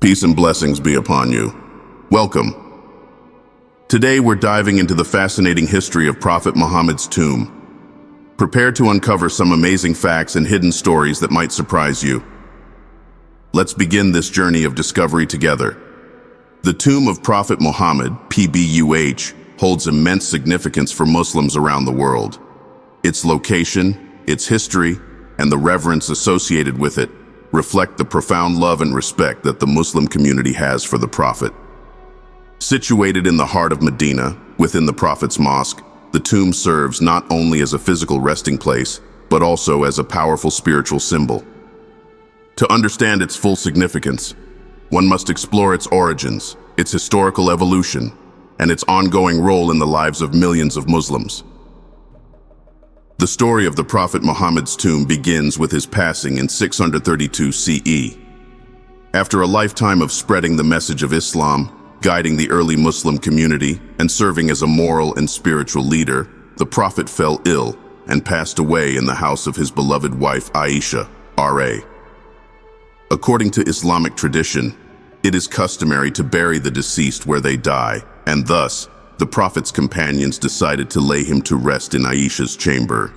Peace and blessings be upon you. Welcome. Today we're diving into the fascinating history of Prophet Muhammad's tomb. Prepare to uncover some amazing facts and hidden stories that might surprise you. Let's begin this journey of discovery together. The tomb of Prophet Muhammad, PBUH, holds immense significance for Muslims around the world. Its location, its history, and the reverence associated with it reflect the profound love and respect that the Muslim community has for the Prophet. Situated in the heart of Medina, within the Prophet's mosque, the tomb serves not only as a physical resting place, but also as a powerful spiritual symbol. To understand its full significance, one must explore its origins, its historical evolution, and its ongoing role in the lives of millions of Muslims. The story of the Prophet Muhammad's tomb begins with his passing in 632 CE. After a lifetime of spreading the message of Islam, guiding the early Muslim community, and serving as a moral and spiritual leader, the Prophet fell ill and passed away in the house of his beloved wife Aisha, R.A. According to Islamic tradition, it is customary to bury the deceased where they die, and thus, the Prophet's companions decided to lay him to rest in Aisha's chamber.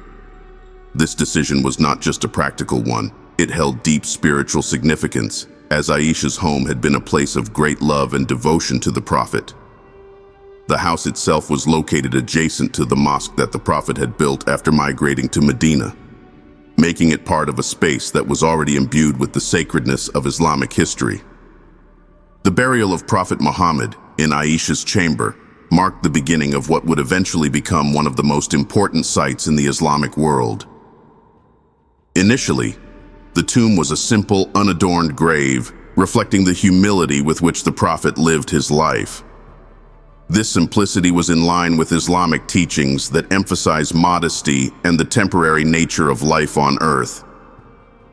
This decision was not just a practical one, it held deep spiritual significance, as Aisha's home had been a place of great love and devotion to the Prophet. The house itself was located adjacent to the mosque that the Prophet had built after migrating to Medina, making it part of a space that was already imbued with the sacredness of Islamic history. The burial of Prophet Muhammad in Aisha's chamber marked the beginning of what would eventually become one of the most important sites in the Islamic world. Initially, the tomb was a simple, unadorned grave, reflecting the humility with which the Prophet lived his life. This simplicity was in line with Islamic teachings that emphasize modesty and the temporary nature of life on earth.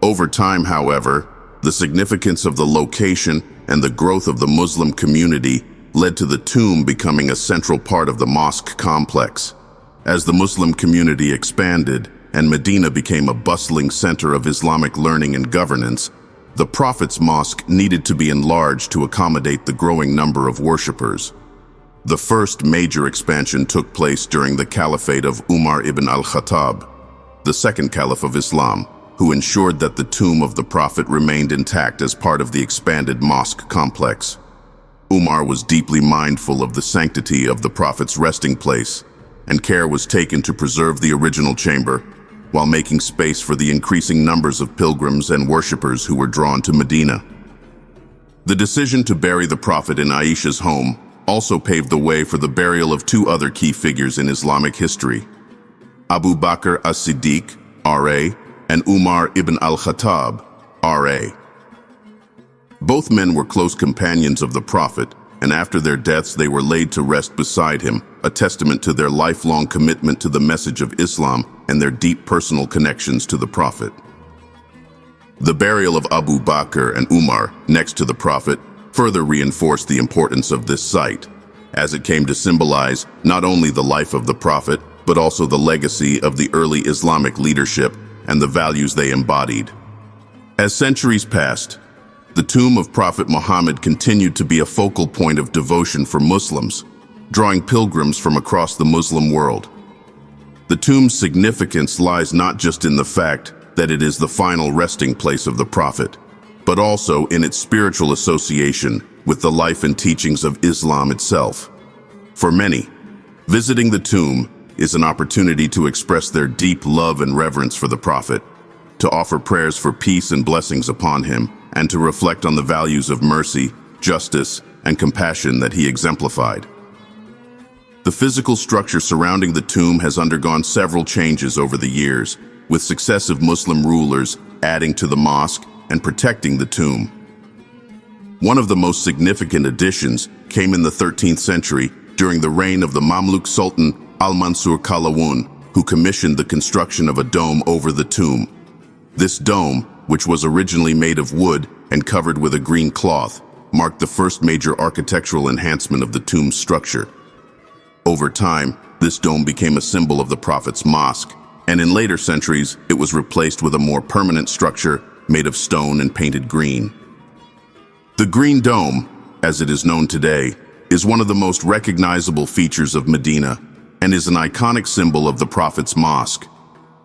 Over time, however, the significance of the location and the growth of the Muslim community led to the tomb becoming a central part of the mosque complex. As the Muslim community expanded and Medina became a bustling center of Islamic learning and governance, the Prophet's mosque needed to be enlarged to accommodate the growing number of worshippers. The first major expansion took place during the caliphate of Umar ibn al-Khattab, the second caliph of Islam, who ensured that the tomb of the Prophet remained intact as part of the expanded mosque complex. Umar was deeply mindful of the sanctity of the Prophet's resting place, and care was taken to preserve the original chamber, while making space for the increasing numbers of pilgrims and worshippers who were drawn to Medina. The decision to bury the Prophet in Aisha's home also paved the way for the burial of two other key figures in Islamic history, Abu Bakr as-Siddiq, R.A., and Umar ibn al-Khattab, R.A. Both men were close companions of the Prophet, and after their deaths they were laid to rest beside him, a testament to their lifelong commitment to the message of Islam and their deep personal connections to the Prophet. The burial of Abu Bakr and Umar next to the Prophet further reinforced the importance of this site, as it came to symbolize not only the life of the Prophet, but also the legacy of the early Islamic leadership and the values they embodied. As centuries passed, the tomb of Prophet Muhammad continued to be a focal point of devotion for Muslims, drawing pilgrims from across the Muslim world. The tomb's significance lies not just in the fact that it is the final resting place of the Prophet, but also in its spiritual association with the life and teachings of Islam itself. For many, visiting the tomb is an opportunity to express their deep love and reverence for the Prophet, to offer prayers for peace and blessings upon him, and to reflect on the values of mercy, justice, and compassion that he exemplified. The physical structure surrounding the tomb has undergone several changes over the years, with successive Muslim rulers adding to the mosque and protecting the tomb. One of the most significant additions came in the 13th century during the reign of the Mamluk Sultan Al-Mansur Qalawun, who commissioned the construction of a dome over the tomb. This dome, which was originally made of wood and covered with a green cloth, marked the first major architectural enhancement of the tomb's structure. Over time, this dome became a symbol of the Prophet's mosque, and in later centuries, it was replaced with a more permanent structure made of stone and painted green. The Green Dome, as it is known today, is one of the most recognizable features of Medina and is an iconic symbol of the Prophet's mosque.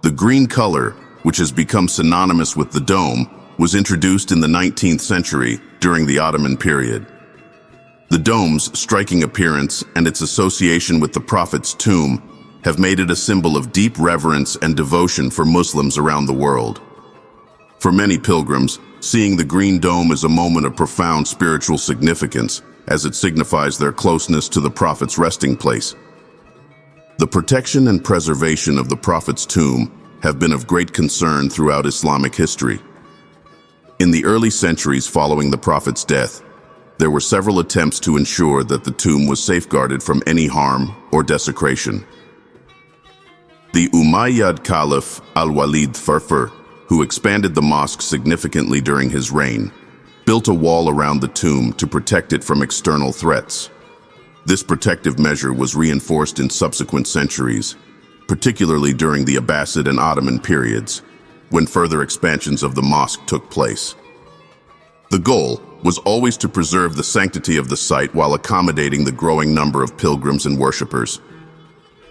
The green color, which has become synonymous with the dome, was introduced in the 19th century during the Ottoman period. The dome's striking appearance and its association with the Prophet's tomb have made it a symbol of deep reverence and devotion for Muslims around the world. For many pilgrims, seeing the Green Dome is a moment of profound spiritual significance, as it signifies their closeness to the Prophet's resting place. The protection and preservation of the Prophet's tomb have been of great concern throughout Islamic history. In the early centuries following the Prophet's death, there were several attempts to ensure that the tomb was safeguarded from any harm or desecration. The Umayyad Caliph Al-Walid Farfar, who expanded the mosque significantly during his reign, built a wall around the tomb to protect it from external threats. This protective measure was reinforced in subsequent centuries, particularly during the Abbasid and Ottoman periods, when further expansions of the mosque took place. The goal was always to preserve the sanctity of the site while accommodating the growing number of pilgrims and worshippers.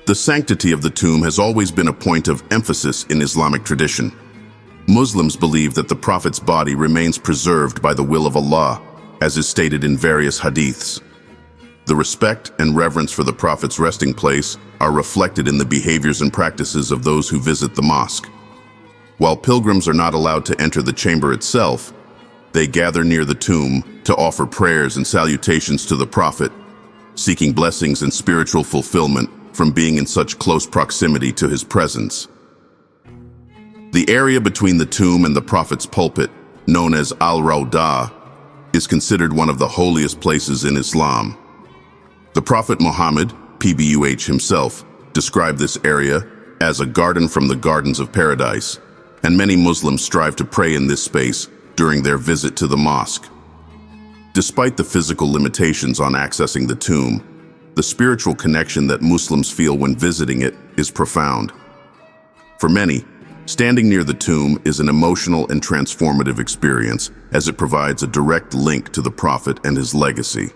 The sanctity of the tomb has always been a point of emphasis in Islamic tradition. Muslims believe that the Prophet's body remains preserved by the will of Allah, as is stated in various hadiths. The respect and reverence for the Prophet's resting place are reflected in the behaviors and practices of those who visit the mosque. While pilgrims are not allowed to enter the chamber itself, they gather near the tomb to offer prayers and salutations to the Prophet, seeking blessings and spiritual fulfillment from being in such close proximity to his presence. The area between the tomb and the Prophet's pulpit, known as Al-Rawdah, is considered one of the holiest places in Islam. The Prophet Muhammad, PBUH himself, described this area as a garden from the gardens of paradise, and many Muslims strive to pray in this space during their visit to the mosque. Despite the physical limitations on accessing the tomb, the spiritual connection that Muslims feel when visiting it is profound. For many, standing near the tomb is an emotional and transformative experience, as it provides a direct link to the Prophet and his legacy.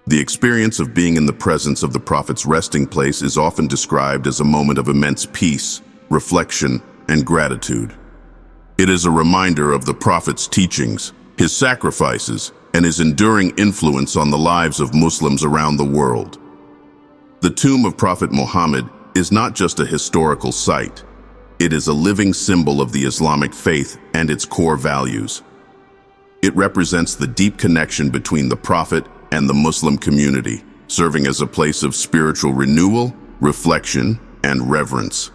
The experience of being in the presence of the Prophet's resting place is often described as a moment of immense peace, reflection, and gratitude. It is a reminder of the Prophet's teachings, his sacrifices, and his enduring influence on the lives of Muslims around the world. The tomb of Prophet Muhammad is not just a historical site. It is a living symbol of the Islamic faith and its core values. It represents the deep connection between the Prophet and the Muslim community, serving as a place of spiritual renewal, reflection, and reverence.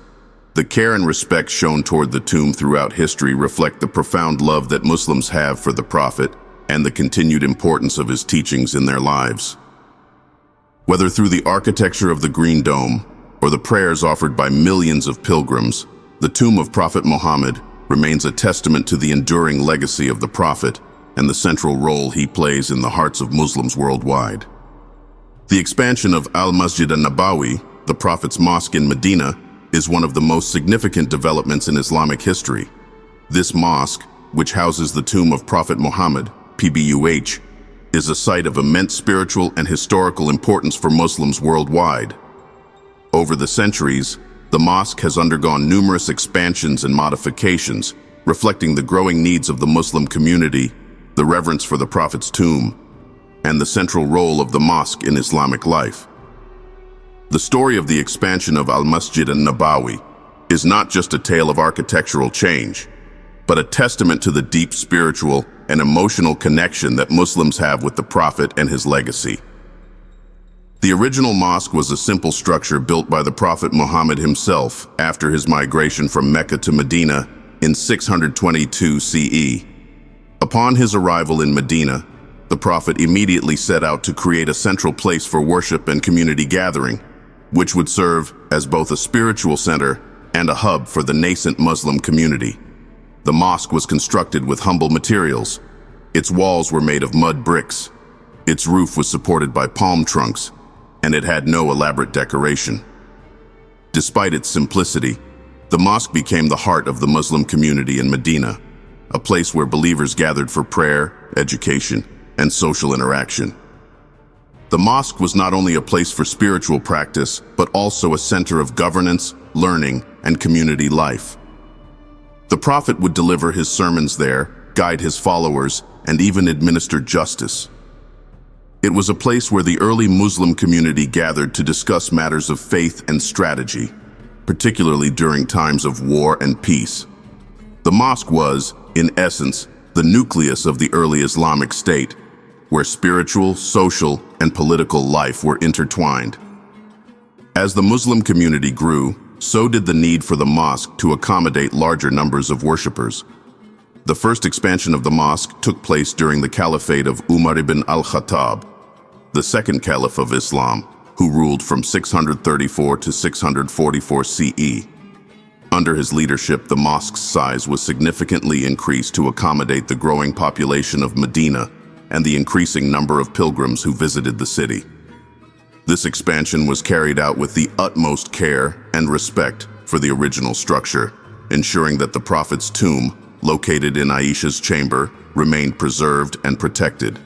The care and respect shown toward the tomb throughout history reflect the profound love that Muslims have for the Prophet and the continued importance of his teachings in their lives. Whether through the architecture of the Green Dome or the prayers offered by millions of pilgrims, the tomb of Prophet Muhammad remains a testament to the enduring legacy of the Prophet and the central role he plays in the hearts of Muslims worldwide. The expansion of Al-Masjid an-Nabawi, the Prophet's mosque in Medina, is one of the most significant developments in Islamic history. This mosque, which houses the tomb of Prophet Muhammad, PBUH, is a site of immense spiritual and historical importance for Muslims worldwide. Over the centuries, the mosque has undergone numerous expansions and modifications, reflecting the growing needs of the Muslim community, the reverence for the Prophet's tomb, and the central role of the mosque in Islamic life. The story of the expansion of Al-Masjid an-Nabawi is not just a tale of architectural change, but a testament to the deep spiritual and emotional connection that Muslims have with the Prophet and his legacy. The original mosque was a simple structure built by the Prophet Muhammad himself after his migration from Mecca to Medina in 622 CE. Upon his arrival in Medina, the Prophet immediately set out to create a central place for worship and community gathering, which would serve as both a spiritual center and a hub for the nascent Muslim community. The mosque was constructed with humble materials. Its walls were made of mud bricks. Its roof was supported by palm trunks, and it had no elaborate decoration. Despite its simplicity, the mosque became the heart of the Muslim community in Medina. a place where believers gathered for prayer, education, and social interaction. The mosque was not only a place for spiritual practice, but also a center of governance, learning, and community life. The Prophet would deliver his sermons there, guide his followers, and even administer justice. It was a place where the early Muslim community gathered to discuss matters of faith and strategy, particularly during times of war and peace. The mosque was, in essence, the nucleus of the early Islamic State, where spiritual, social, and political life were intertwined. As the Muslim community grew, so did the need for the mosque to accommodate larger numbers of worshippers. The first expansion of the mosque took place during the caliphate of Umar ibn al-Khattab, the second caliph of Islam, who ruled from 634 to 644 CE. Under his leadership, the mosque's size was significantly increased to accommodate the growing population of Medina and the increasing number of pilgrims who visited the city. This expansion was carried out with the utmost care and respect for the original structure, ensuring that the Prophet's tomb, located in Aisha's chamber, remained preserved and protected.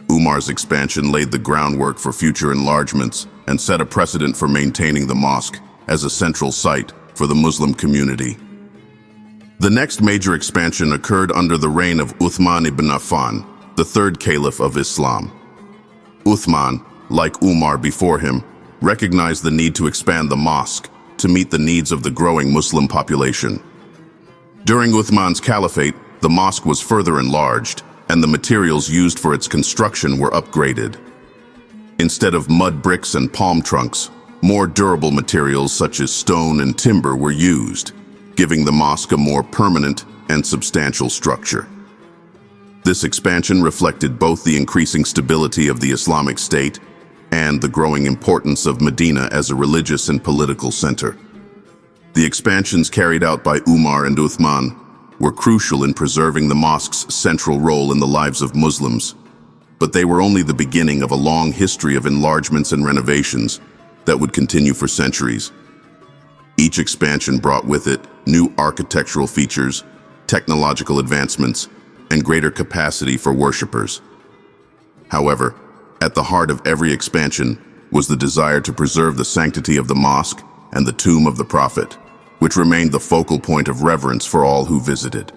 Umar's expansion laid the groundwork for future enlargements and set a precedent for maintaining the mosque as a central site for the Muslim community. The next major expansion occurred under the reign of Uthman ibn Affan, the third caliph of Islam. Uthman, like Umar before him, recognized the need to expand the mosque to meet the needs of the growing Muslim population. During Uthman's caliphate, the mosque was further enlarged, and the materials used for its construction were upgraded. Instead of mud bricks and palm trunks, more durable materials such as stone and timber were used, giving the mosque a more permanent and substantial structure. This expansion reflected both the increasing stability of the Islamic State and the growing importance of Medina as a religious and political center. The expansions carried out by Umar and Uthman were crucial in preserving the mosque's central role in the lives of Muslims, but they were only the beginning of a long history of enlargements and renovations that would continue for centuries. Each expansion brought with it new architectural features, technological advancements, and greater capacity for worshippers. However, at the heart of every expansion was the desire to preserve the sanctity of the mosque and the tomb of the Prophet, which remained the focal point of reverence for all who visited.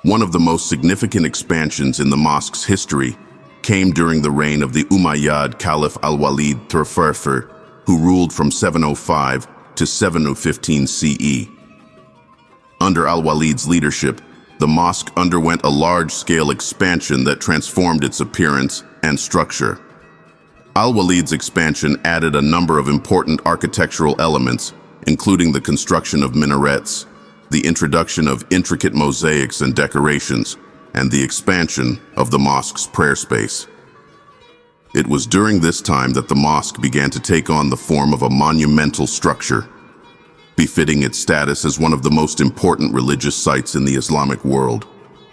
One of the most significant expansions in the mosque's history came during the reign of the Umayyad Caliph al-Walid III, who ruled from 705 to 715 CE. Under al-Walid's leadership, the mosque underwent a large-scale expansion that transformed its appearance and structure. Al-Walid's expansion added a number of important architectural elements, including the construction of minarets, the introduction of intricate mosaics and decorations, and the expansion of the mosque's prayer space. It was during this time that the mosque began to take on the form of a monumental structure, befitting its status as one of the most important religious sites in the Islamic world.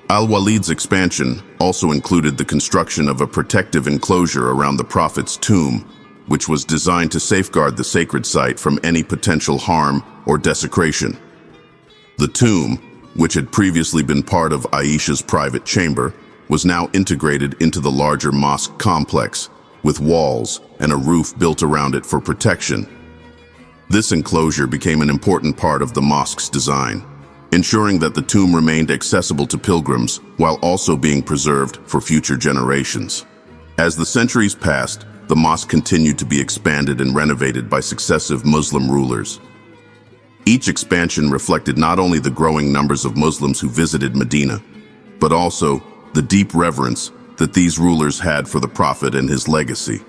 Al-Walid's expansion also included the construction of a protective enclosure around the Prophet's tomb, which was designed to safeguard the sacred site from any potential harm or desecration. The tomb, which had previously been part of Aisha's private chamber, was now integrated into the larger mosque complex, with walls and a roof built around it for protection. This enclosure became an important part of the mosque's design, ensuring that the tomb remained accessible to pilgrims while also being preserved for future generations. As the centuries passed, the mosque continued to be expanded and renovated by successive Muslim rulers. Each expansion reflected not only the growing numbers of Muslims who visited Medina, but also the deep reverence that these rulers had for the Prophet and his legacy.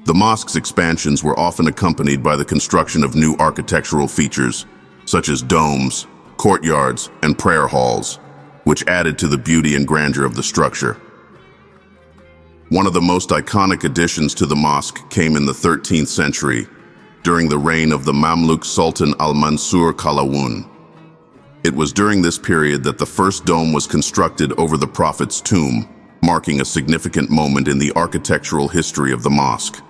The mosque's expansions were often accompanied by the construction of new architectural features, such as domes, courtyards, and prayer halls, which added to the beauty and grandeur of the structure. One of the most iconic additions to the mosque came in the 13th century, during the reign of the Mamluk Sultan al-Mansur Qalawun. It was during this period that the first dome was constructed over the Prophet's tomb, marking a significant moment in the architectural history of the mosque.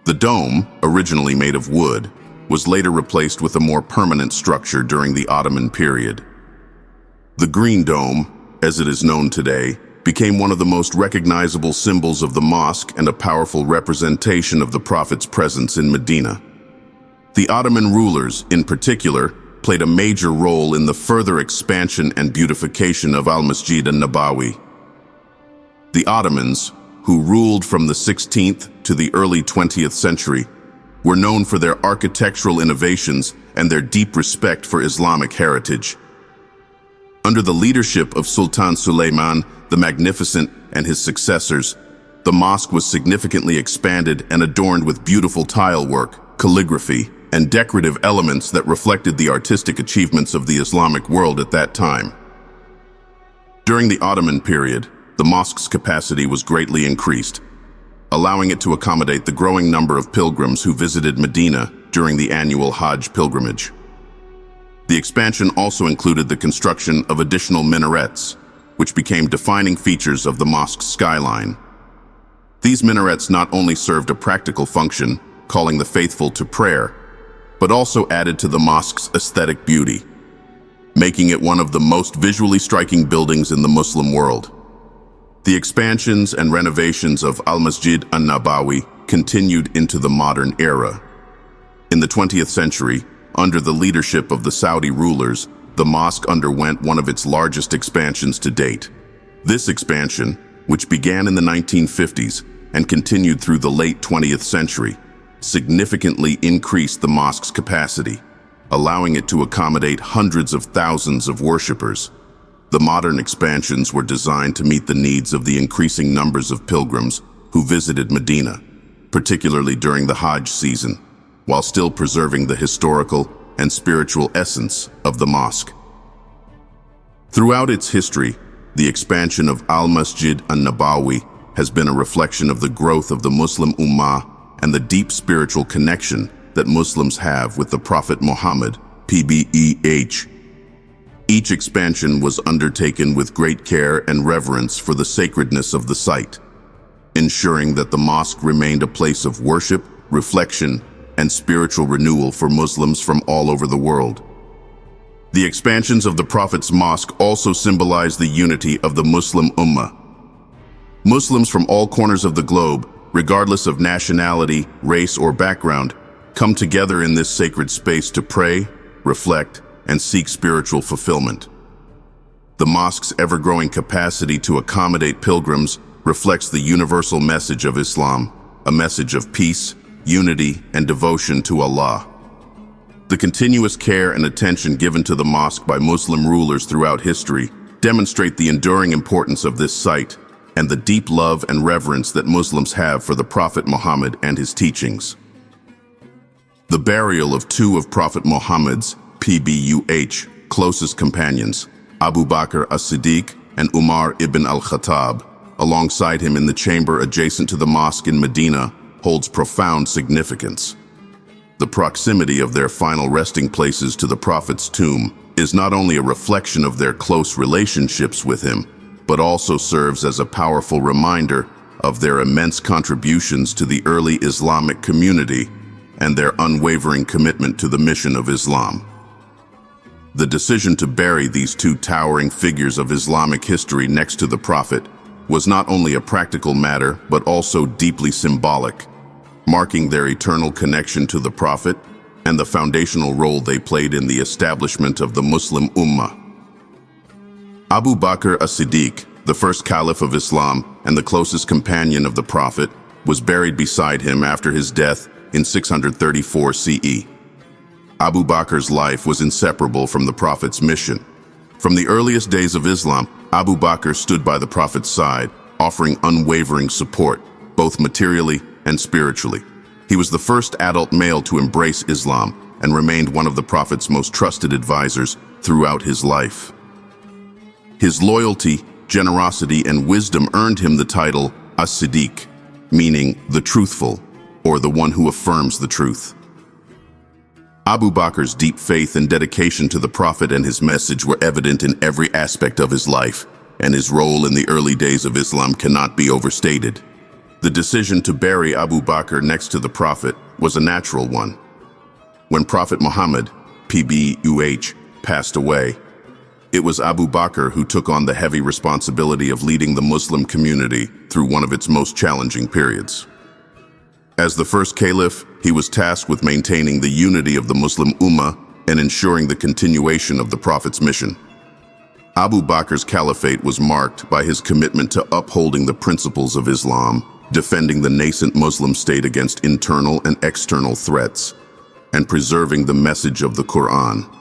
The dome, originally made of wood, was later replaced with a more permanent structure during the Ottoman period. The Green Dome, as it is known today, became one of the most recognizable symbols of the mosque and a powerful representation of the Prophet's presence in Medina. The Ottoman rulers, in particular, played a major role in the further expansion and beautification of Al-Masjid an-Nabawi. The Ottomans, who ruled from the 16th to the early 20th century, were known for their architectural innovations and their deep respect for Islamic heritage. Under the leadership of Sultan Suleiman the Magnificent and his successors, the mosque was significantly expanded and adorned with beautiful tile work, calligraphy, and decorative elements that reflected the artistic achievements of the Islamic world at that time. During the Ottoman period, the mosque's capacity was greatly increased, allowing it to accommodate the growing number of pilgrims who visited Medina during the annual Hajj pilgrimage. The expansion also included the construction of additional minarets, which became defining features of the mosque's skyline. These minarets not only served a practical function, calling the faithful to prayer, but also added to the mosque's aesthetic beauty, making it one of the most visually striking buildings in the Muslim world. The expansions and renovations of Al-Masjid an-Nabawi continued into the modern era. In the 20th century, under the leadership of the Saudi rulers, the mosque underwent one of its largest expansions to date. This expansion, which began in the 1950s and continued through the late 20th century, significantly increased the mosque's capacity, allowing it to accommodate hundreds of thousands of worshippers. The modern expansions were designed to meet the needs of the increasing numbers of pilgrims who visited Medina, particularly during the Hajj season, while still preserving the historical and spiritual essence of the mosque. Throughout its history, the expansion of Al-Masjid an-Nabawi has been a reflection of the growth of the Muslim Ummah and the deep spiritual connection that Muslims have with the Prophet Muhammad, PBEH. Each expansion was undertaken with great care and reverence for the sacredness of the site, ensuring that the mosque remained a place of worship, reflection, and spiritual renewal for Muslims from all over the world. The expansions of the Prophet's mosque also symbolize the unity of the Muslim Ummah. Muslims from all corners of the globe, regardless of nationality, race, or background, come together in this sacred space to pray, reflect, and seek spiritual fulfillment. The mosque's ever-growing capacity to accommodate pilgrims reflects the universal message of Islam, a message of peace, unity, and devotion to Allah. The continuous care and attention given to the mosque by Muslim rulers throughout history demonstrate the enduring importance of this site and the deep love and reverence that Muslims have for the Prophet Muhammad and his teachings. The burial of two of Prophet Muhammad's, PBUH, closest companions, Abu Bakr as-Siddiq and Umar ibn al-Khattab, alongside him in the chamber adjacent to the mosque in Medina, holds profound significance. The proximity of their final resting places to the Prophet's tomb is not only a reflection of their close relationships with him, but also serves as a powerful reminder of their immense contributions to the early Islamic community and their unwavering commitment to the mission of Islam. The decision to bury these two towering figures of Islamic history next to the Prophet was not only a practical matter, but also deeply symbolic, marking their eternal connection to the Prophet and the foundational role they played in the establishment of the Muslim Ummah. Abu Bakr as-Siddiq, the first caliph of Islam and the closest companion of the Prophet, was buried beside him after his death in 634 CE. Abu Bakr's life was inseparable from the Prophet's mission. From the earliest days of Islam, Abu Bakr stood by the Prophet's side, offering unwavering support, both materially and spiritually. He was the first adult male to embrace Islam and remained one of the Prophet's most trusted advisors throughout his life. His loyalty, generosity, and wisdom earned him the title As-Siddiq, meaning the truthful, or the one who affirms the truth. Abu Bakr's deep faith and dedication to the Prophet and his message were evident in every aspect of his life, and his role in the early days of Islam cannot be overstated. The decision to bury Abu Bakr next to the Prophet was a natural one. When Prophet Muhammad, PBUH, passed away, It was Abu Bakr who took on the heavy responsibility of leading the Muslim community through one of its most challenging periods. As the first caliph, he was tasked with maintaining the unity of the Muslim Ummah and ensuring the continuation of the Prophet's mission. Abu Bakr's caliphate was marked by his commitment to upholding the principles of Islam, defending the nascent Muslim state against internal and external threats, and preserving the message of the Quran.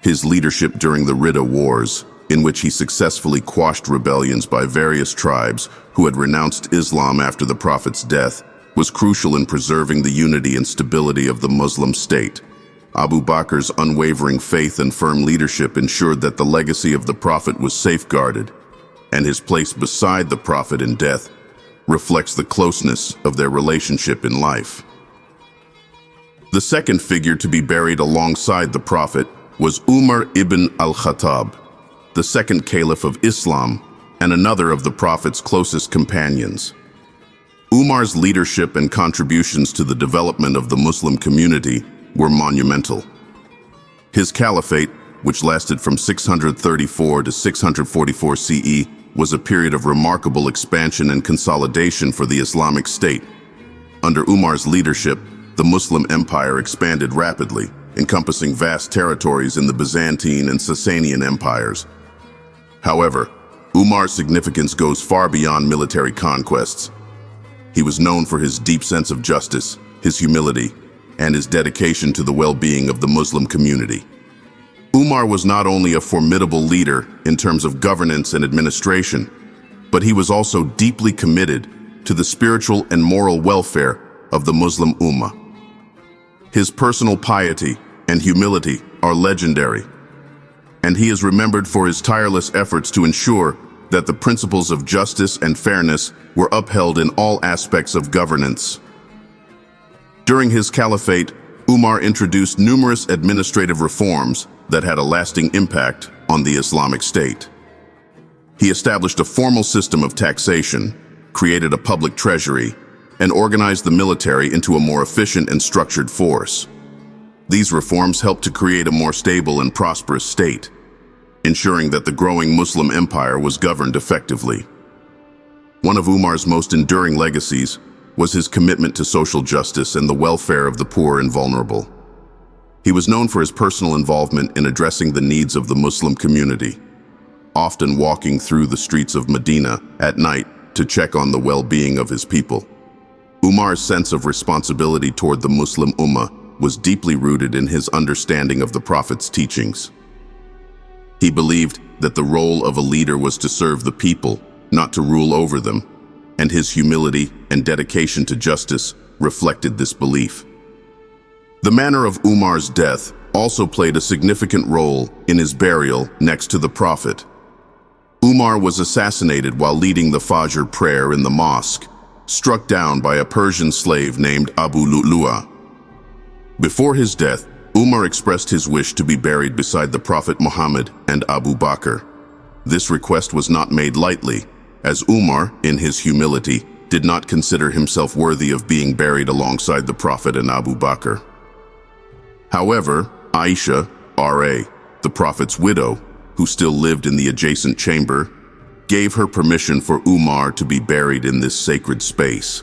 His leadership during the Ridda Wars, in which he successfully quashed rebellions by various tribes who had renounced Islam after the Prophet's death, was crucial in preserving the unity and stability of the Muslim state. Abu Bakr's unwavering faith and firm leadership ensured that the legacy of the Prophet was safeguarded, and his place beside the Prophet in death reflects the closeness of their relationship in life. The second figure to be buried alongside the Prophet was Umar ibn al-Khattab, the second caliph of Islam and another of the Prophet's closest companions. Umar's leadership and contributions to the development of the Muslim community were monumental. His caliphate, which lasted from 634 to 644 CE, was a period of remarkable expansion and consolidation for the Islamic State. Under Umar's leadership, the Muslim Empire expanded rapidly, encompassing vast territories in the Byzantine and Sasanian empires. However, Umar's significance goes far beyond military conquests. He was known for his deep sense of justice, his humility, and his dedication to the well-being of the Muslim community. Umar was not only a formidable leader in terms of governance and administration, but he was also deeply committed to the spiritual and moral welfare of the Muslim Ummah. His personal piety and humility are legendary, and he is remembered for his tireless efforts to ensure that the principles of justice and fairness were upheld in all aspects of governance. During his caliphate, Umar introduced numerous administrative reforms that had a lasting impact on the Islamic State. He established a formal system of taxation, created a public treasury, and organized the military into a more efficient and structured force. These reforms helped to create a more stable and prosperous state, ensuring that the growing Muslim empire was governed effectively. One of Umar's most enduring legacies was his commitment to social justice and the welfare of the poor and vulnerable. He was known for his personal involvement in addressing the needs of the Muslim community, often walking through the streets of Medina at night to check on the well-being of his people. Umar's sense of responsibility toward the Muslim Ummah was deeply rooted in his understanding of the Prophet's teachings. He believed that the role of a leader was to serve the people, not to rule over them, and his humility and dedication to justice reflected this belief. The manner of Umar's death also played a significant role in his burial next to the Prophet. Umar was assassinated while leading the Fajr prayer in the mosque, struck down by a Persian slave named Abu Lu'lu'a. Before his death, Umar expressed his wish to be buried beside the Prophet Muhammad and Abu Bakr. This request was not made lightly, as Umar, in his humility, did not consider himself worthy of being buried alongside the Prophet and Abu Bakr. However, Aisha, R.A., the Prophet's widow, who still lived in the adjacent chamber, gave her permission for Umar to be buried in this sacred space.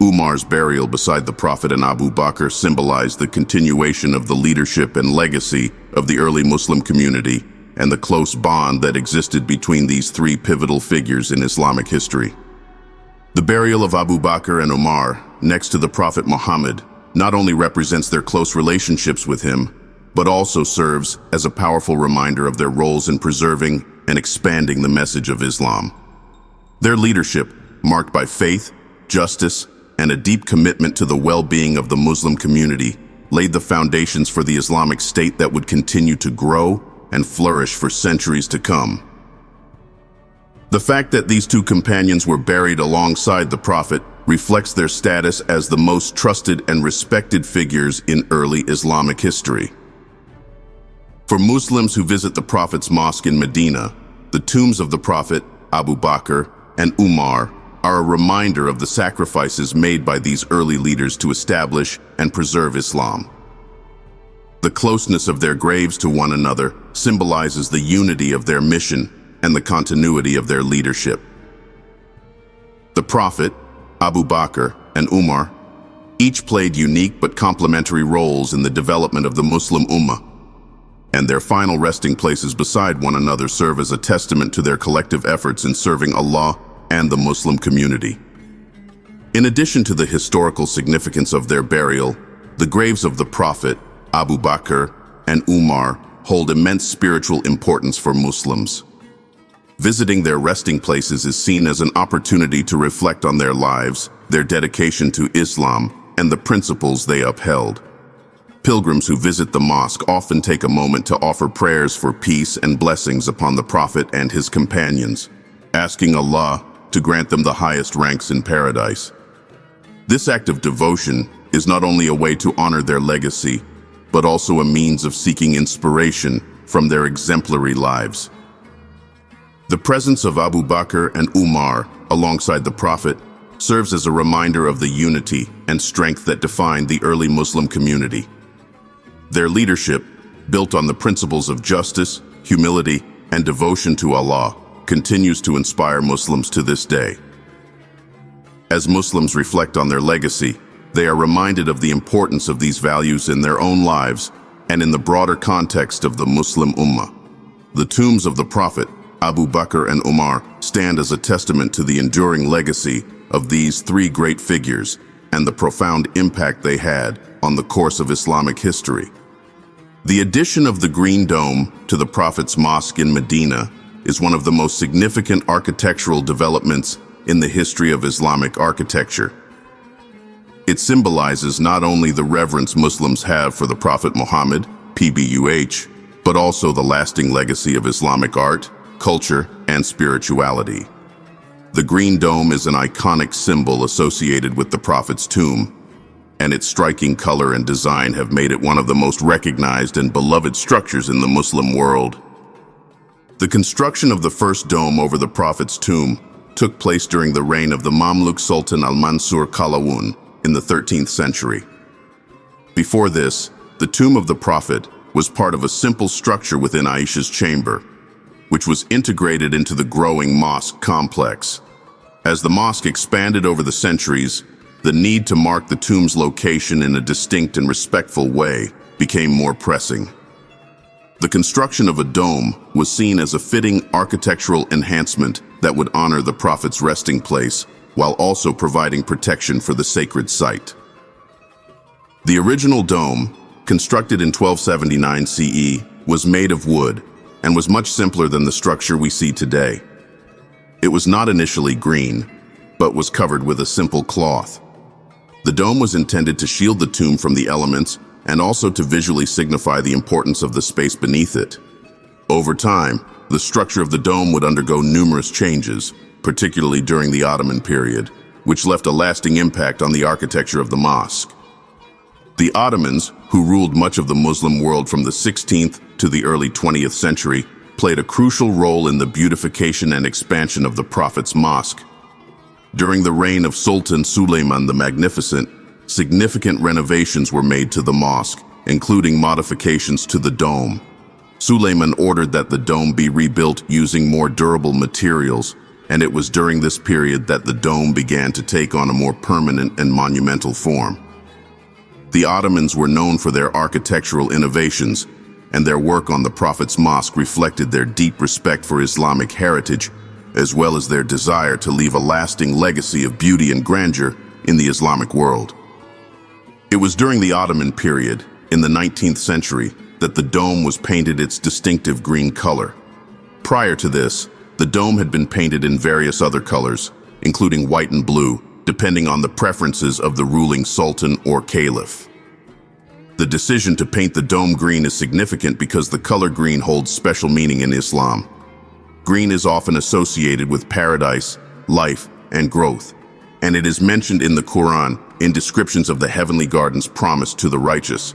Umar's burial beside the Prophet and Abu Bakr symbolized the continuation of the leadership and legacy of the early Muslim community and the close bond that existed between these three pivotal figures in Islamic history. The burial of Abu Bakr and Umar, next to the Prophet Muhammad, not only represents their close relationships with him, but also serves as a powerful reminder of their roles in preserving and expanding the message of Islam. Their leadership, marked by faith, justice, and a deep commitment to the well-being of the Muslim community, laid the foundations for the Islamic State that would continue to grow and flourish for centuries to come. The fact that these two companions were buried alongside the Prophet reflects their status as the most trusted and respected figures in early Islamic history. For Muslims who visit the Prophet's mosque in Medina, the tombs of the Prophet, Abu Bakr, and Umar are a reminder of the sacrifices made by these early leaders to establish and preserve Islam. The closeness of their graves to one another symbolizes the unity of their mission and the continuity of their leadership. The Prophet, Abu Bakr, and Umar each played unique but complementary roles in the development of the Muslim Ummah, and their final resting places beside one another serve as a testament to their collective efforts in serving Allah and the Muslim community. In addition to the historical significance of their burial, the graves of the Prophet, Abu Bakr, and Umar hold immense spiritual importance for Muslims. Visiting their resting places is seen as an opportunity to reflect on their lives, their dedication to Islam, and the principles they upheld. Pilgrims who visit the mosque often take a moment to offer prayers for peace and blessings upon the Prophet and his companions, asking Allah to grant them the highest ranks in paradise. This act of devotion is not only a way to honor their legacy, but also a means of seeking inspiration from their exemplary lives. The presence of Abu Bakr and Umar alongside the Prophet serves as a reminder of the unity and strength that defined the early Muslim community. Their leadership, built on the principles of justice, humility, and devotion to Allah, continues to inspire Muslims to this day. As Muslims reflect on their legacy, they are reminded of the importance of these values in their own lives and in the broader context of the Muslim Ummah. The tombs of the Prophet, Abu Bakr and Umar, stand as a testament to the enduring legacy of these three great figures and the profound impact they had on the course of Islamic history. The addition of the Green Dome to the Prophet's Mosque in Medina is one of the most significant architectural developments in the history of Islamic architecture. It symbolizes not only the reverence Muslims have for the Prophet Muhammad, PBUH, but also the lasting legacy of Islamic art, culture, and spirituality. The Green Dome is an iconic symbol associated with the Prophet's tomb, and its striking color and design have made it one of the most recognized and beloved structures in the Muslim world. The construction of the first dome over the Prophet's tomb took place during the reign of the Mamluk Sultan Al-Mansur Qalawun in the 13th century. Before this, the tomb of the Prophet was part of a simple structure within Aisha's chamber, which was integrated into the growing mosque complex. As the mosque expanded over the centuries, the need to mark the tomb's location in a distinct and respectful way became more pressing. The construction of a dome was seen as a fitting architectural enhancement that would honor the Prophet's resting place while also providing protection for the sacred site. The original dome, constructed in 1279 CE, was made of wood and was much simpler than the structure we see today. It was not initially green, but was covered with a simple cloth. The dome was intended to shield the tomb from the elements and also to visually signify the importance of the space beneath it. Over time, the structure of the dome would undergo numerous changes, particularly during the Ottoman period, which left a lasting impact on the architecture of the mosque. The Ottomans, who ruled much of the Muslim world from the 16th to the early 20th century, played a crucial role in the beautification and expansion of the Prophet's mosque. During the reign of Sultan Suleiman the Magnificent, significant renovations were made to the mosque, including modifications to the dome. Suleiman ordered that the dome be rebuilt using more durable materials, and it was during this period that the dome began to take on a more permanent and monumental form. The Ottomans were known for their architectural innovations, and their work on the Prophet's mosque reflected their deep respect for Islamic heritage, as well as their desire to leave a lasting legacy of beauty and grandeur in the Islamic world. It was during the Ottoman period, in the 19th century, that the dome was painted its distinctive green color. Prior to this, the dome had been painted in various other colors, including white and blue, depending on the preferences of the ruling sultan or caliph. The decision to paint the dome green is significant because the color green holds special meaning in Islam. Green is often associated with paradise, life, and growth, and it is mentioned in the Quran in descriptions of the heavenly gardens promised to the righteous.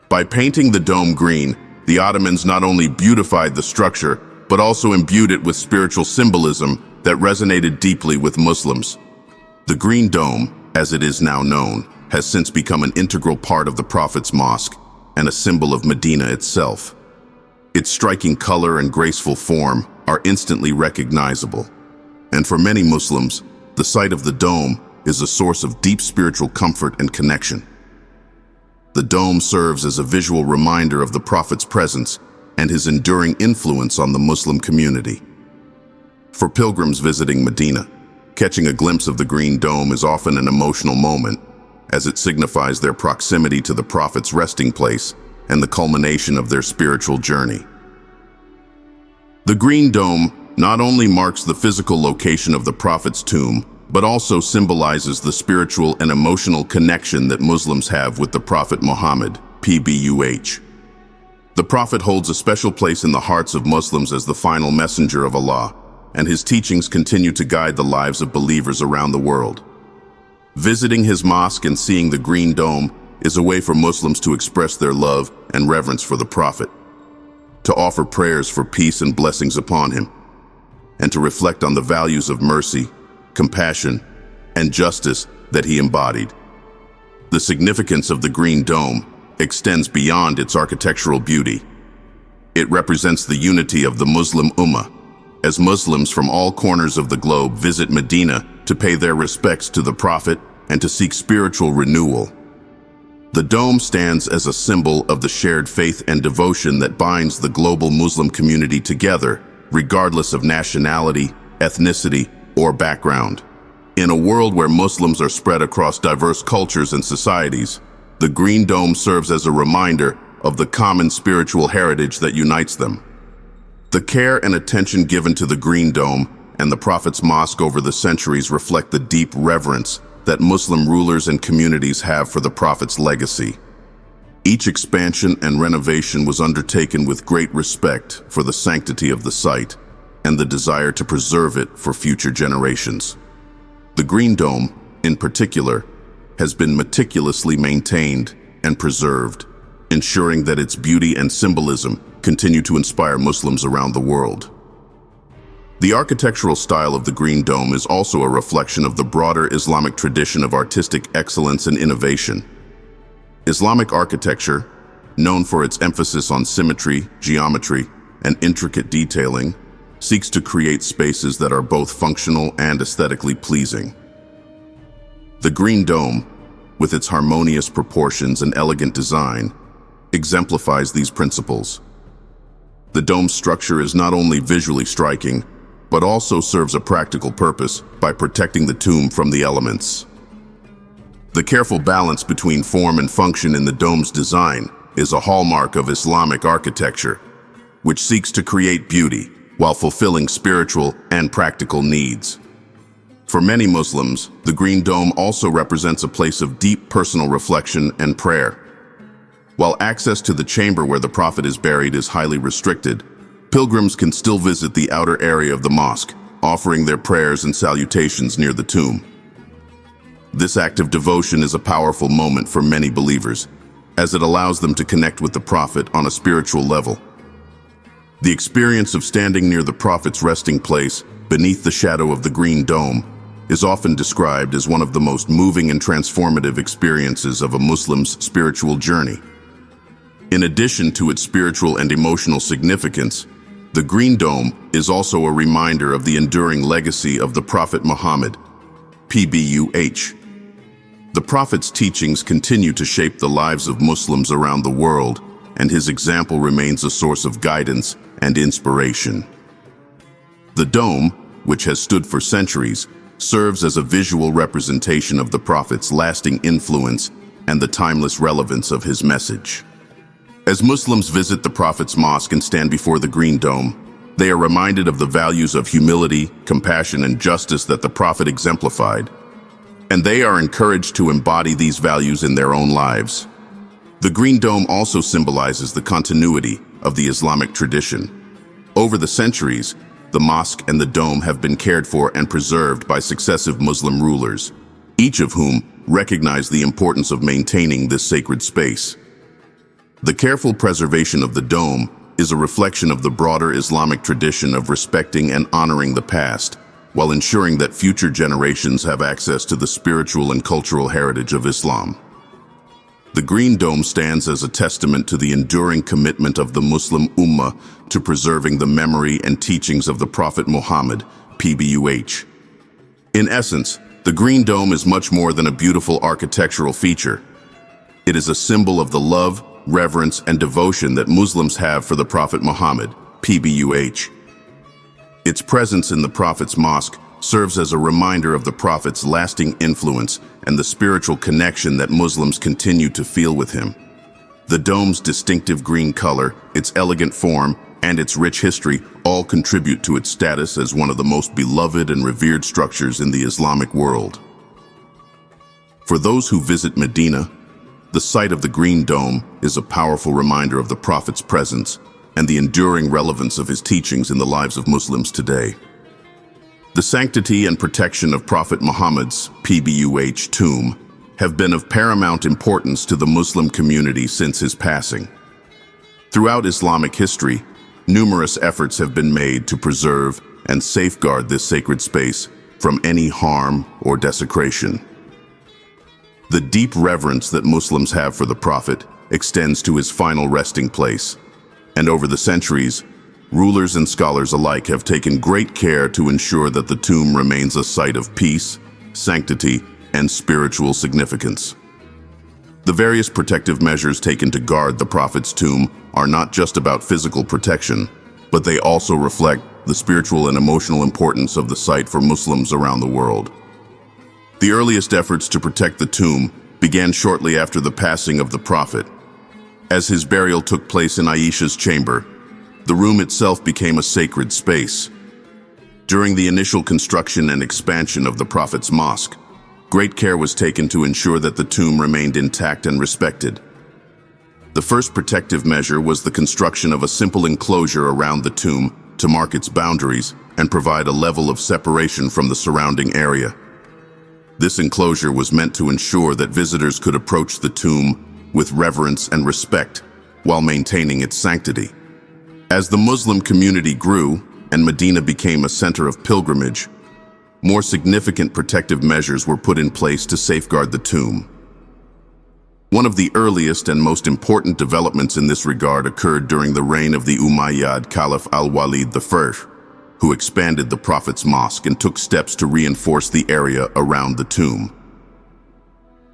By painting the dome green, the Ottomans not only beautified the structure, but also imbued it with spiritual symbolism that resonated deeply with Muslims. The Green Dome, as it is now known, has since become an integral part of the Prophet's Mosque, and a symbol of Medina itself. Its striking color and graceful form are instantly recognizable. And for many Muslims, the sight of the dome is a source of deep spiritual comfort and connection. The dome serves as a visual reminder of the Prophet's presence and his enduring influence on the Muslim community. For pilgrims visiting Medina, catching a glimpse of the Green Dome is often an emotional moment, as it signifies their proximity to the Prophet's resting place and the culmination of their spiritual journey. The Green Dome not only marks the physical location of the Prophet's tomb, but also symbolizes the spiritual and emotional connection that Muslims have with the Prophet Muhammad, PBUH. The Prophet holds a special place in the hearts of Muslims as the final messenger of Allah, and his teachings continue to guide the lives of believers around the world. Visiting his mosque and seeing the Green Dome is a way for Muslims to express their love and reverence for the Prophet, to offer prayers for peace and blessings upon him, and to reflect on the values of mercy, compassion, and justice that he embodied. The significance of the Green Dome extends beyond its architectural beauty. It represents the unity of the Muslim Ummah, as Muslims from all corners of the globe visit Medina to pay their respects to the Prophet and to seek spiritual renewal. The dome stands as a symbol of the shared faith and devotion that binds the global Muslim community together, regardless of nationality, ethnicity, or background. In a world where Muslims are spread across diverse cultures and societies, the Green Dome serves as a reminder of the common spiritual heritage that unites them. The care and attention given to the Green Dome and the Prophet's Mosque over the centuries reflect the deep reverence that Muslim rulers and communities have for the Prophet's legacy. Each expansion and renovation was undertaken with great respect for the sanctity of the site and the desire to preserve it for future generations. The Green Dome, in particular, has been meticulously maintained and preserved, ensuring that its beauty and symbolism continue to inspire Muslims around the world. The architectural style of the Green Dome is also a reflection of the broader Islamic tradition of artistic excellence and innovation. Islamic architecture, known for its emphasis on symmetry, geometry, and intricate detailing, seeks to create spaces that are both functional and aesthetically pleasing. The Green Dome, with its harmonious proportions and elegant design, exemplifies these principles. The dome's structure is not only visually striking, but also serves a practical purpose by protecting the tomb from the elements. The careful balance between form and function in the dome's design is a hallmark of Islamic architecture, which seeks to create beauty while fulfilling spiritual and practical needs. For many Muslims, the Green Dome also represents a place of deep personal reflection and prayer. While access to the chamber where the Prophet is buried is highly restricted, pilgrims can still visit the outer area of the mosque, offering their prayers and salutations near the tomb. This act of devotion is a powerful moment for many believers, as it allows them to connect with the Prophet on a spiritual level. The experience of standing near the Prophet's resting place, beneath the shadow of the Green Dome, is often described as one of the most moving and transformative experiences of a Muslim's spiritual journey. In addition to its spiritual and emotional significance, the Green Dome is also a reminder of the enduring legacy of the Prophet Muhammad, PBUH. The Prophet's teachings continue to shape the lives of Muslims around the world, and his example remains a source of guidance and inspiration. The dome, which has stood for centuries, serves as a visual representation of the Prophet's lasting influence and the timeless relevance of his message. As Muslims visit the Prophet's mosque and stand before the Green Dome, they are reminded of the values of humility, compassion, and justice that the Prophet exemplified, and they are encouraged to embody these values in their own lives. The Green Dome also symbolizes the continuity of the Islamic tradition. Over the centuries, the mosque and the dome have been cared for and preserved by successive Muslim rulers, each of whom recognized the importance of maintaining this sacred space. The careful preservation of the dome is a reflection of the broader Islamic tradition of respecting and honoring the past, while ensuring that future generations have access to the spiritual and cultural heritage of Islam. The Green Dome stands as a testament to the enduring commitment of the Muslim Ummah to preserving the memory and teachings of the Prophet Muhammad, PBUH. In essence, the Green Dome is much more than a beautiful architectural feature. It is a symbol of the love, reverence, and devotion that Muslims have for the Prophet Muhammad, PBUH. Its presence in the Prophet's mosque serves as a reminder of the Prophet's lasting influence and the spiritual connection that Muslims continue to feel with him. The dome's distinctive green color, its elegant form, and its rich history all contribute to its status as one of the most beloved and revered structures in the Islamic world. For those who visit Medina, the sight of the Green Dome is a powerful reminder of the Prophet's presence and the enduring relevance of his teachings in the lives of Muslims today. The sanctity and protection of Prophet Muhammad's PBUH tomb have been of paramount importance to the Muslim community since his passing. Throughout Islamic history, numerous efforts have been made to preserve and safeguard this sacred space from any harm or desecration. The deep reverence that Muslims have for the Prophet extends to his final resting place, and over the centuries, rulers and scholars alike have taken great care to ensure that the tomb remains a site of peace, sanctity, and spiritual significance. The various protective measures taken to guard the Prophet's tomb are not just about physical protection, but they also reflect the spiritual and emotional importance of the site for Muslims around the world. The earliest efforts to protect the tomb began shortly after the passing of the Prophet. As his burial took place in Aisha's chamber, the room itself became a sacred space. During the initial construction and expansion of the Prophet's mosque, great care was taken to ensure that the tomb remained intact and respected. The first protective measure was the construction of a simple enclosure around the tomb to mark its boundaries and provide a level of separation from the surrounding area. This enclosure was meant to ensure that visitors could approach the tomb with reverence and respect while maintaining its sanctity. As the Muslim community grew and Medina became a center of pilgrimage, more significant protective measures were put in place to safeguard the tomb. One of the earliest and most important developments in this regard occurred during the reign of the Umayyad Caliph Al-Walid I, who expanded the Prophet's mosque and took steps to reinforce the area around the tomb.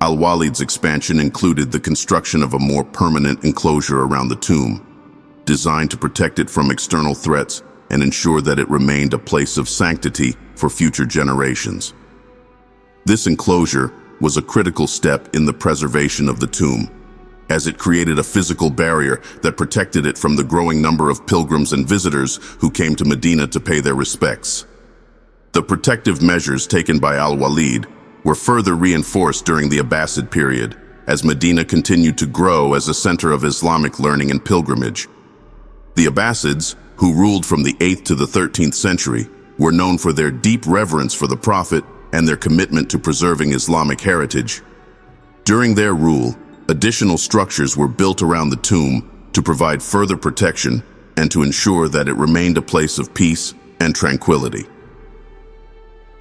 Al-Walid's expansion included the construction of a more permanent enclosure around the tomb, designed to protect it from external threats and ensure that it remained a place of sanctity for future generations. This enclosure was a critical step in the preservation of the tomb, as it created a physical barrier that protected it from the growing number of pilgrims and visitors who came to Medina to pay their respects. The protective measures taken by Al-Walid were further reinforced during the Abbasid period, as Medina continued to grow as a center of Islamic learning and pilgrimage. The Abbasids, who ruled from the 8th to the 13th century, were known for their deep reverence for the Prophet and their commitment to preserving Islamic heritage. During their rule, additional structures were built around the tomb to provide further protection and to ensure that it remained a place of peace and tranquility.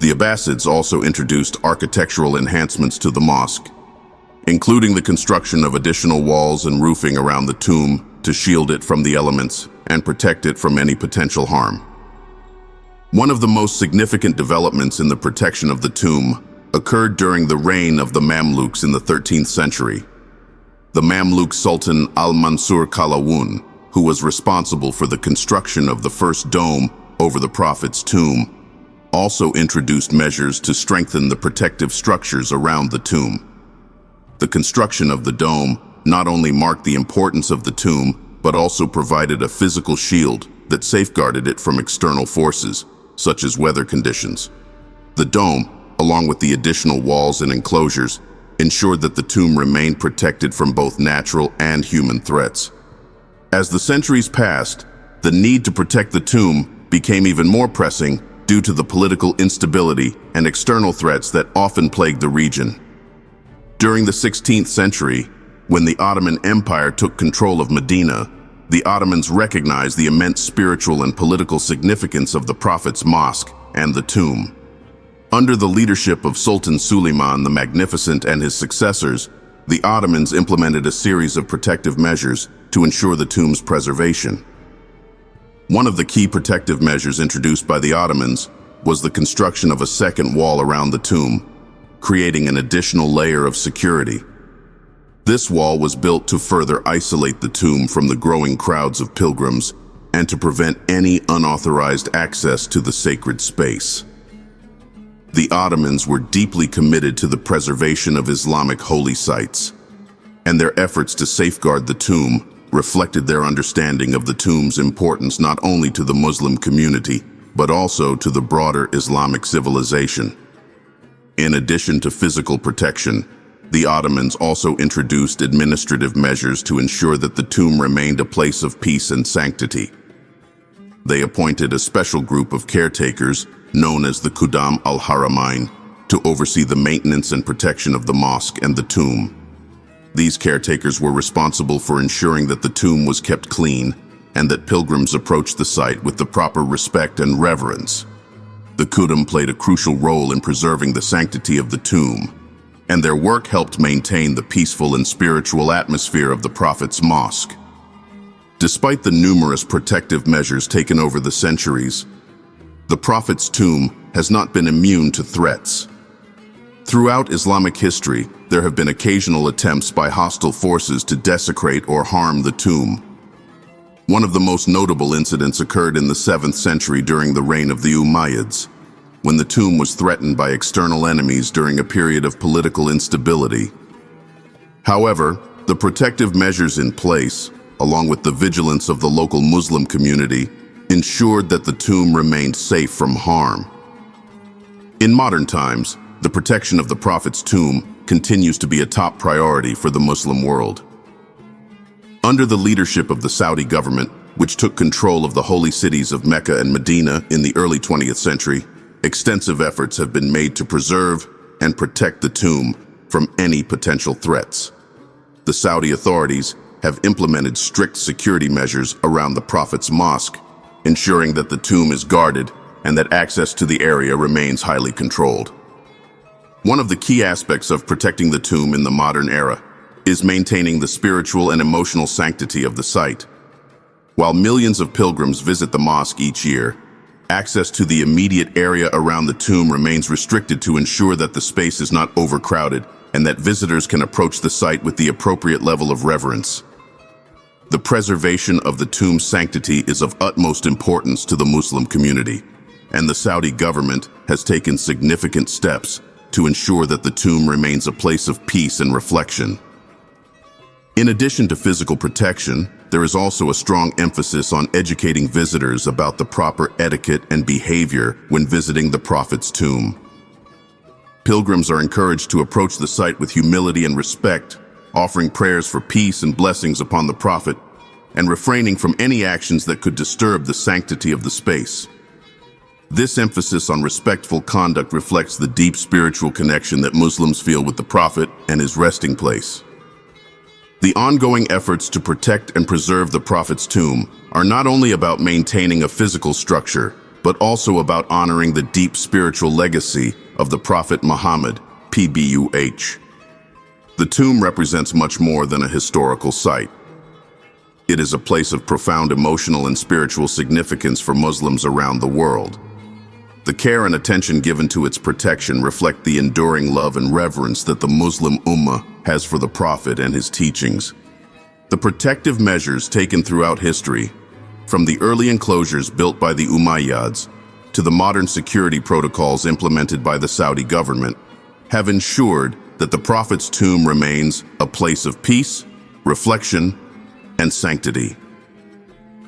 The Abbasids also introduced architectural enhancements to the mosque, including the construction of additional walls and roofing around the tomb to shield it from the elements and protect it from any potential harm. One of the most significant developments in the protection of the tomb occurred during the reign of the Mamluks in the 13th century. The Mamluk Sultan Al-Mansur Qalawun, who was responsible for the construction of the first dome over the Prophet's tomb, also introduced measures to strengthen the protective structures around the tomb. The construction of the dome not only marked the importance of the tomb, but also provided a physical shield that safeguarded it from external forces, such as weather conditions. The dome, along with the additional walls and enclosures, ensured that the tomb remained protected from both natural and human threats. As the centuries passed, the need to protect the tomb became even more pressing due to the political instability and external threats that often plagued the region. During the 16th century, when the Ottoman Empire took control of Medina, the Ottomans recognized the immense spiritual and political significance of the Prophet's mosque and the tomb. Under the leadership of Sultan Suleiman the Magnificent and his successors, the Ottomans implemented a series of protective measures to ensure the tomb's preservation. One of the key protective measures introduced by the Ottomans was the construction of a second wall around the tomb, creating an additional layer of security. This wall was built to further isolate the tomb from the growing crowds of pilgrims and to prevent any unauthorized access to the sacred space. The Ottomans were deeply committed to the preservation of Islamic holy sites, and their efforts to safeguard the tomb reflected their understanding of the tomb's importance not only to the Muslim community, but also to the broader Islamic civilization. In addition to physical protection, the Ottomans also introduced administrative measures to ensure that the tomb remained a place of peace and sanctity. They appointed a special group of caretakers, known as the Qudam al-Haramain, to oversee the maintenance and protection of the mosque and the tomb. These caretakers were responsible for ensuring that the tomb was kept clean and that pilgrims approached the site with the proper respect and reverence. The Qudam played a crucial role in preserving the sanctity of the tomb, and their work helped maintain the peaceful and spiritual atmosphere of the Prophet's mosque. Despite the numerous protective measures taken over the centuries, the Prophet's tomb has not been immune to threats. Throughout Islamic history, there have been occasional attempts by hostile forces to desecrate or harm the tomb. One of the most notable incidents occurred in the 7th century during the reign of the Umayyads, when the tomb was threatened by external enemies during a period of political instability. However, the protective measures in place, along with the vigilance of the local Muslim community, ensured that the tomb remained safe from harm. In modern times, the protection of the Prophet's tomb continues to be a top priority for the Muslim world. Under the leadership of the Saudi government, which took control of the holy cities of Mecca and Medina in the early 20th century, extensive efforts have been made to preserve and protect the tomb from any potential threats. The Saudi authorities have implemented strict security measures around the Prophet's mosque, ensuring that the tomb is guarded and that access to the area remains highly controlled. One of the key aspects of protecting the tomb in the modern era is maintaining the spiritual and emotional sanctity of the site. While millions of pilgrims visit the mosque each year, access to the immediate area around the tomb remains restricted to ensure that the space is not overcrowded and that visitors can approach the site with the appropriate level of reverence. The preservation of the tomb's sanctity is of utmost importance to the Muslim community, and the Saudi government has taken significant steps to ensure that the tomb remains a place of peace and reflection. In addition to physical protection, there is also a strong emphasis on educating visitors about the proper etiquette and behavior when visiting the Prophet's tomb. Pilgrims are encouraged to approach the site with humility and respect, offering prayers for peace and blessings upon the Prophet, and refraining from any actions that could disturb the sanctity of the space. This emphasis on respectful conduct reflects the deep spiritual connection that Muslims feel with the Prophet and his resting place. The ongoing efforts to protect and preserve the Prophet's tomb are not only about maintaining a physical structure, but also about honoring the deep spiritual legacy of the Prophet Muhammad, PBUH. The tomb represents much more than a historical site. It is a place of profound emotional and spiritual significance for Muslims around the world. The care and attention given to its protection reflect the enduring love and reverence that the Muslim Ummah has for the Prophet and his teachings. The protective measures taken throughout history, from the early enclosures built by the Umayyads to the modern security protocols implemented by the Saudi government, have ensured that the Prophet's tomb remains a place of peace, reflection, and sanctity.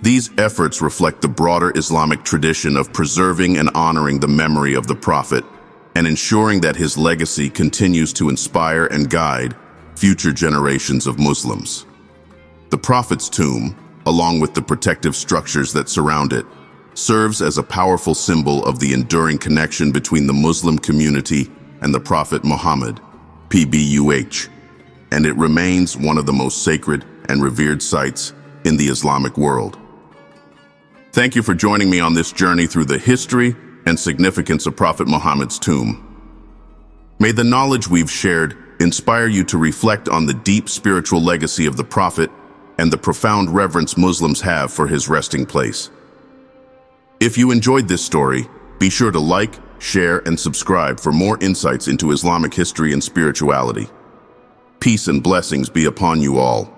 These efforts reflect the broader Islamic tradition of preserving and honoring the memory of the Prophet and ensuring that his legacy continues to inspire and guide future generations of Muslims. The Prophet's tomb, along with the protective structures that surround it, serves as a powerful symbol of the enduring connection between the Muslim community and the Prophet Muhammad, PBUH, and it remains one of the most sacred and revered sites in the Islamic world. Thank you for joining me on this journey through the history and significance of Prophet Muhammad's tomb. May the knowledge we've shared inspire you to reflect on the deep spiritual legacy of the Prophet and the profound reverence Muslims have for his resting place. If you enjoyed this story, be sure to like, share, and subscribe for more insights into Islamic history and spirituality. Peace and blessings be upon you all.